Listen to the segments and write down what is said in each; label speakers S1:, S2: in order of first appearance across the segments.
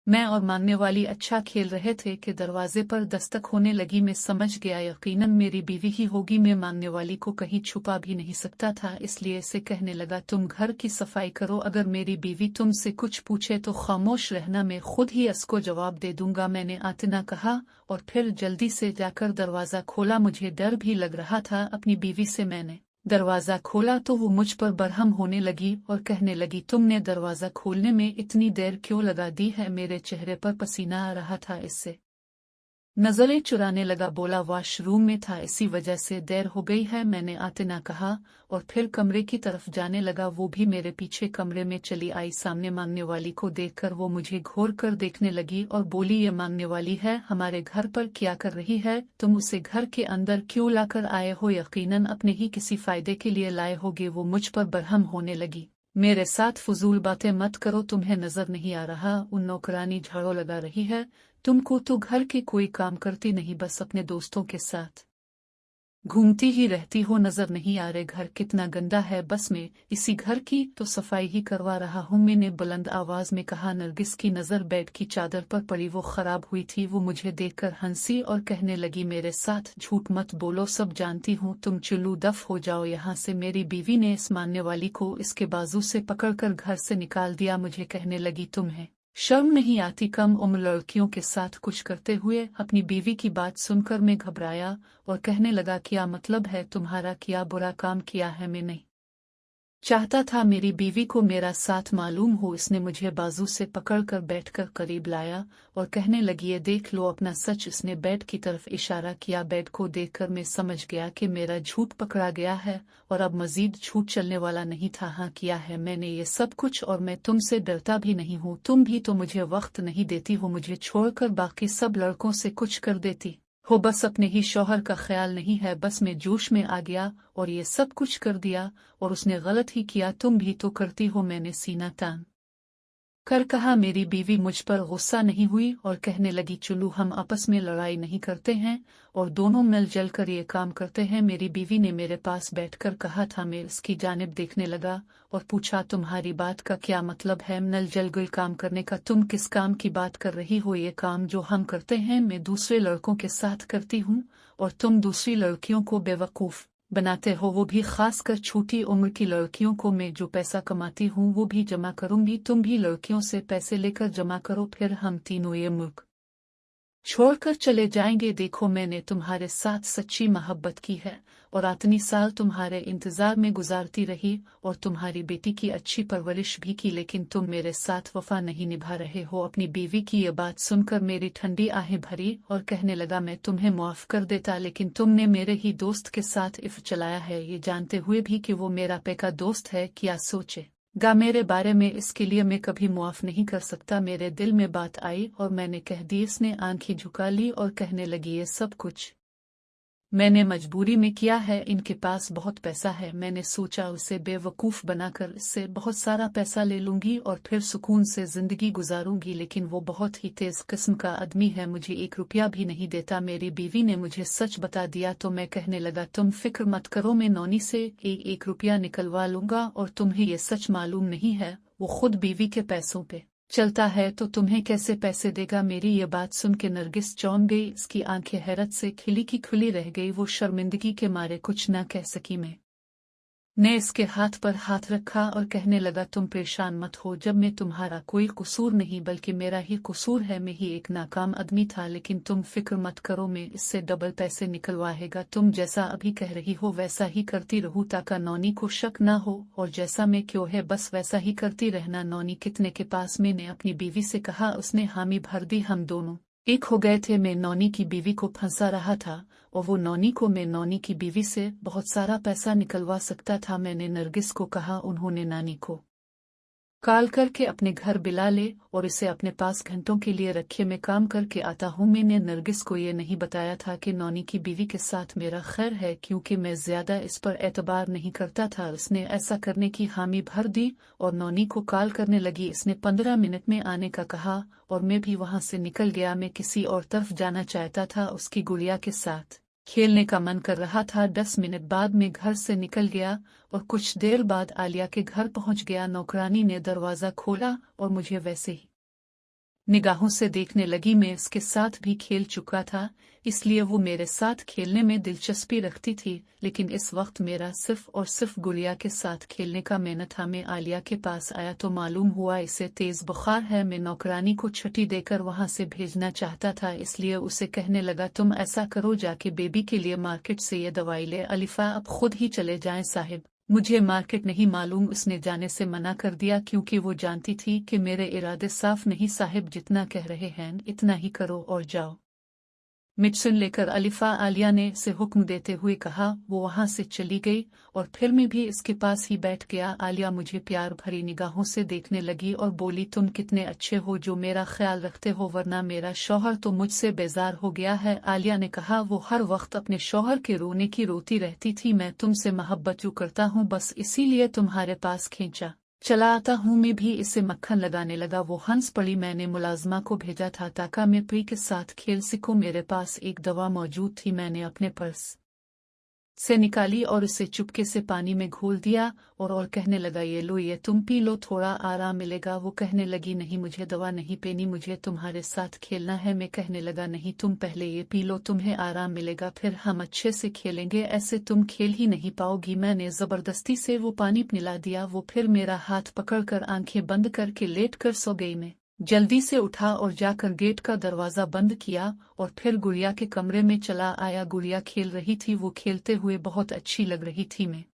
S1: मैं और मानने वाली अच्छा खेल रहे थे कि दरवाजे पर दस्तक होने लगी। मैं समझ गया यकीनन मेरी बीवी ही होगी। मैं मानने वाली को कहीं छुपा भी नहीं सकता था, इसलिए से कहने लगा, तुम घर की सफाई करो, अगर मेरी बीवी तुमसे कुछ पूछे तो खामोश रहना, मैं खुद ही उसको जवाब दे दूंगा। मैंने आतना कहा और फिर जल्दी से जाकर दरवाजा खोला। मुझे डर भी लग रहा था अपनी बीवी से। मैंने दरवाजा खोला तो वो मुझ पर बरहम होने लगी और कहने लगी, तुमने दरवाजा खोलने में इतनी देर क्यों लगा दी है? मेरे चेहरे पर पसीना आ रहा था, इससे नजरें चुराने लगा। बोला, वॉशरूम में था, इसी वजह से देर हो गई है। मैंने आतना कहा और फिर कमरे की तरफ जाने लगा। वो भी मेरे पीछे कमरे में चली आई। सामने मांगने वाली को देखकर वो मुझे घूर कर देखने लगी और बोली, ये मांगने वाली है, हमारे घर पर क्या कर रही है? तुम उसे घर के अंदर क्यों लाकर आए हो? यकीनन अपने ही किसी फायदे के लिए लाए होगे। वो मुझ पर बरहम होने लगी, मेरे साथ फजूल बातें मत करो, तुम्हें नजर नहीं आ रहा उन नौकरानी झाड़ू लगा रही है? तुमको तो घर के कोई काम करती नहीं, बस अपने दोस्तों के साथ घूमती ही रहती हो, नजर नहीं आ रहे घर कितना गंदा है? बस मैं इसी घर की तो सफाई ही करवा रहा हूँ, मैंने बुलंद आवाज में कहा। नरगिस की नजर बेड की चादर पर पड़ी, वो खराब हुई थी। वो मुझे देखकर हंसी और कहने लगी, मेरे साथ झूठ मत बोलो, सब जानती हूँ, तुम चुल्लू दफ हो जाओ यहाँ से। मेरी बीवी ने इस मानने वाली को इसके बाजू से पकड़कर घर से निकाल दिया। मुझे कहने लगी, तुम्हें शर्म नहीं आती कम उम्र लड़कियों के साथ कुछ करते हुए? अपनी बीवी की बात सुनकर मैं घबराया और कहने लगा, क्या मतलब है तुम्हारा? क्या बुरा काम किया है? मैं नहीं चाहता था मेरी बीवी को मेरा साथ मालूम हो। इसने मुझे बाजू से पकड़कर बैठकर करीब लाया और कहने लगी, ये देख लो अपना सच। उसने बेड की तरफ इशारा किया। बेड को देखकर मैं समझ गया कि मेरा झूठ पकड़ा गया है और अब मजीद झूठ चलने वाला नहीं था। हाँ, किया है मैंने ये सब कुछ और मैं तुमसे डरता भी नहीं हूँ। तुम भी तो मुझे वक्त नहीं देती हो, मुझे छोड़कर बाकी सब लड़कों से कुछ कर देती हो, बस अपने ही शौहर का ख्याल नहीं है। बस मैं जोश में आ गया और ये सब कुछ कर दिया और उसने गलत ही किया, तुम भी तो करती हो। मैंने सीना तान कर कहा। मेरी बीवी मुझ पर गुस्सा नहीं हुई और कहने लगी, चुल्लू हम आपस में लड़ाई नहीं करते हैं और दोनों मिलजुल कर ये काम करते हैं। मेरी बीवी ने मेरे पास बैठकर कहा था। मैं उसकी जानिब देखने लगा और पूछा, तुम्हारी बात का क्या मतलब है? मिलजुल काम करने का? तुम किस काम की बात कर रही हो? ये काम जो हम करते हैं मैं दूसरे लड़कों के साथ करती हूँ और तुम दूसरी लड़कियों को बेवकूफ बनाते हो, वो भी खासकर छोटी उम्र की लड़कियों को। मैं जो पैसा कमाती हूँ वो भी जमा करूंगी, तुम भी लड़कियों से पैसे लेकर जमा करो, फिर हम तीनों ये मुल्क छोड़कर चले जाएंगे। देखो, मैंने तुम्हारे साथ सच्ची मोहब्बत की है और इतनी साल तुम्हारे इंतजार में गुजारती रही और तुम्हारी बेटी की अच्छी परवरिश भी की, लेकिन तुम मेरे साथ वफा नहीं निभा रहे हो। अपनी बीवी की ये बात सुनकर मेरी ठंडी आहें भरी और कहने लगा, मैं तुम्हें माफ कर देता, लेकिन तुमने मेरे ही दोस्त के साथ इफ चलाया है, ये जानते हुए भी कि वो मेरा पक्का दोस्त है। क्या सोचे गा मेरे बारे में? इसके लिए मैं कभी मुआफ नहीं कर सकता। मेरे दिल में बात आई और मैंने कह दी। इसने आंखें झुका ली और कहने लगी, ये सब कुछ मैंने मजबूरी में किया है, इनके पास बहुत पैसा है, मैंने सोचा उसे बेवकूफ बनाकर इससे बहुत सारा पैसा ले लूंगी और फिर सुकून से जिंदगी गुजारूंगी, लेकिन वो बहुत ही तेज किस्म का आदमी है, मुझे 1 रुपया भी नहीं देता। मेरी बीवी ने मुझे सच बता दिया तो मैं कहने लगा, तुम फिक्र मत करो, मैं नौनी से 1 रुपया निकलवा लूंगा और तुम्हें ये सच मालूम नहीं है वो खुद बीवी के पैसों पे चलता है तो तुम्हें कैसे पैसे देगा? मेरी ये बात सुन के नरगिस चौंक गई, इसकी आंखें हैरत से खिली की खुली रह गई। वो शर्मिंदगी के मारे कुछ न कह सकी। मैं ने इसके हाथ पर हाथ रखा और कहने लगा, तुम परेशान मत हो, जब मैं तुम्हारा कोई कसूर नहीं बल्कि मेरा ही कसूर है, मैं ही एक नाकाम आदमी था, लेकिन तुम फिक्र मत करो, मैं इससे डबल पैसे निकलवाएगा। तुम जैसा अभी कह रही हो वैसा ही करती रहूं ताकि नौनी को शक ना हो, और जैसा मैं क्यों है बस वैसा ही करती रहना। नौनी कितने के पास? मैंने अपनी बीवी से कहा। उसने हामी भर दी। हम दोनों एक हो गए थे। मैं नौनी की बीवी को फंसा रहा था और वो नौनी को। मैं नौनी की बीवी से बहुत सारा पैसा निकलवा सकता था। मैंने नरगिस को कहा। उन्होंने नानी को कॉल करके अपने घर बुला ले और इसे अपने पास घंटों के लिए रखे, मैं काम करके आता हूँ। मैंने नरगिस को ये नहीं बताया था कि नौनी की बीवी के साथ मेरा खैर है, क्योंकि मैं ज्यादा इस पर एतबार नहीं करता था। उसने ऐसा करने की हामी भर दी और नौनी को कॉल करने लगी। इसने 15 मिनट में आने का कहा और मैं भी वहां से निकल गया। मैं किसी और तरफ जाना चाहता था, उसकी गुड़िया के साथ खेलने का मन कर रहा था। 10 मिनट बाद मैं घर से निकल गया और कुछ देर बाद आलिया के घर पहुंच गया। नौकरानी ने दरवाजा खोला और मुझे वैसे ही निगाहों से देखने लगी। मैं इसके साथ भी खेल चुका था, इसलिए वो मेरे साथ खेलने में दिलचस्पी रखती थी, लेकिन इस वक्त मेरा सिर्फ और सिर्फ गुड़िया के साथ खेलने का मन था। मैं आलिया के पास आया तो मालूम हुआ इसे तेज बुखार है। मैं नौकरानी को छुट्टी देकर वहां से भेजना चाहता था, इसलिए उसे कहने लगा, तुम ऐसा करो, जाके बेबी के लिए मार्केट से ये दवाई ले। अलिफा, अब खुद ही चले जाएं साहिब, मुझे मार्केट नहीं मालूम। उसने जाने से मना कर दिया क्योंकि वो जानती थी कि मेरे इरादे साफ नहीं। साहिब, जितना कह रहे हैं इतना ही करो और जाओ। मिडसन लेकर अलिफा आलिया ने से हुक्म देते हुए कहा। वो वहां से चली गई और फिर मैं भी इसके पास ही बैठ गया। आलिया मुझे प्यार भरी निगाहों से देखने लगी और बोली, तुम कितने अच्छे हो जो मेरा ख्याल रखते हो, वरना मेरा शौहर तो मुझसे बेजार हो गया है। आलिया ने कहा, वो हर वक्त अपने शौहर के रोने की रोती रहती थी। मैं तुमसे मोहब्बत जो करता हूँ बस इसीलिए तुम्हारे पास खींचा चला आता हूँ। मैं भी इसे मक्खन लगाने लगा। वो हंस पड़ी। मैंने मुलाजमा को भेजा था ताकि मैं पी के साथ खेल सकूं। मेरे पास एक दवा मौजूद थी। मैंने अपने पर्स से निकाली और उसे चुपके से पानी में घोल दिया और कहने लगा, ये लो, ये तुम पी लो, थोड़ा आराम मिलेगा। वो कहने लगी, नहीं, मुझे दवा नहीं पीनी, मुझे तुम्हारे साथ खेलना है। मैं कहने लगा, नहीं, तुम पहले ये पी लो, तुम्हें आराम मिलेगा, फिर हम अच्छे से खेलेंगे। ऐसे तुम खेल ही नहीं पाओगी। मैंने जबरदस्ती से वो पानी पिला दिया। वो फिर मेरा हाथ पकड़कर आंखें बंद करके लेट कर सो गई। मैं जल्दी से उठा और जाकर गेट का दरवाजा बंद किया और फिर गुड़िया के कमरे में चला आया। गुड़िया खेल रही थी। वो खेलते हुए बहुत अच्छी लग रही थी। मैं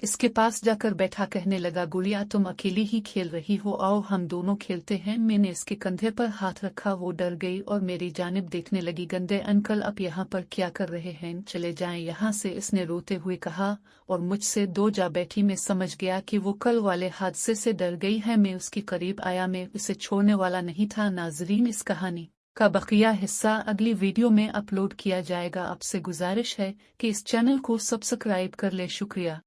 S1: इसके पास जाकर बैठा। कहने लगा, गुड़िया, तुम अकेली ही खेल रही हो, आओ हम दोनों खेलते हैं। मैंने इसके कंधे पर हाथ रखा। वो डर गई और मेरी जानिब देखने लगी। गंदे अंकल, आप यहाँ पर क्या कर रहे हैं? चले जाएं यहाँ से, इसने रोते हुए कहा और मुझसे दो जा बैठी। मैं समझ गया कि वो कल वाले हादसे से डर गई है। मैं उसके करीब आया। मैं उसे छोड़ने वाला नहीं था। नाजरीन, इस कहानी का बकिया हिस्सा अगली वीडियो में अपलोड किया जाएगा। आपसे गुजारिश है कि इस चैनल को सब्सक्राइब कर ले। शुक्रिया।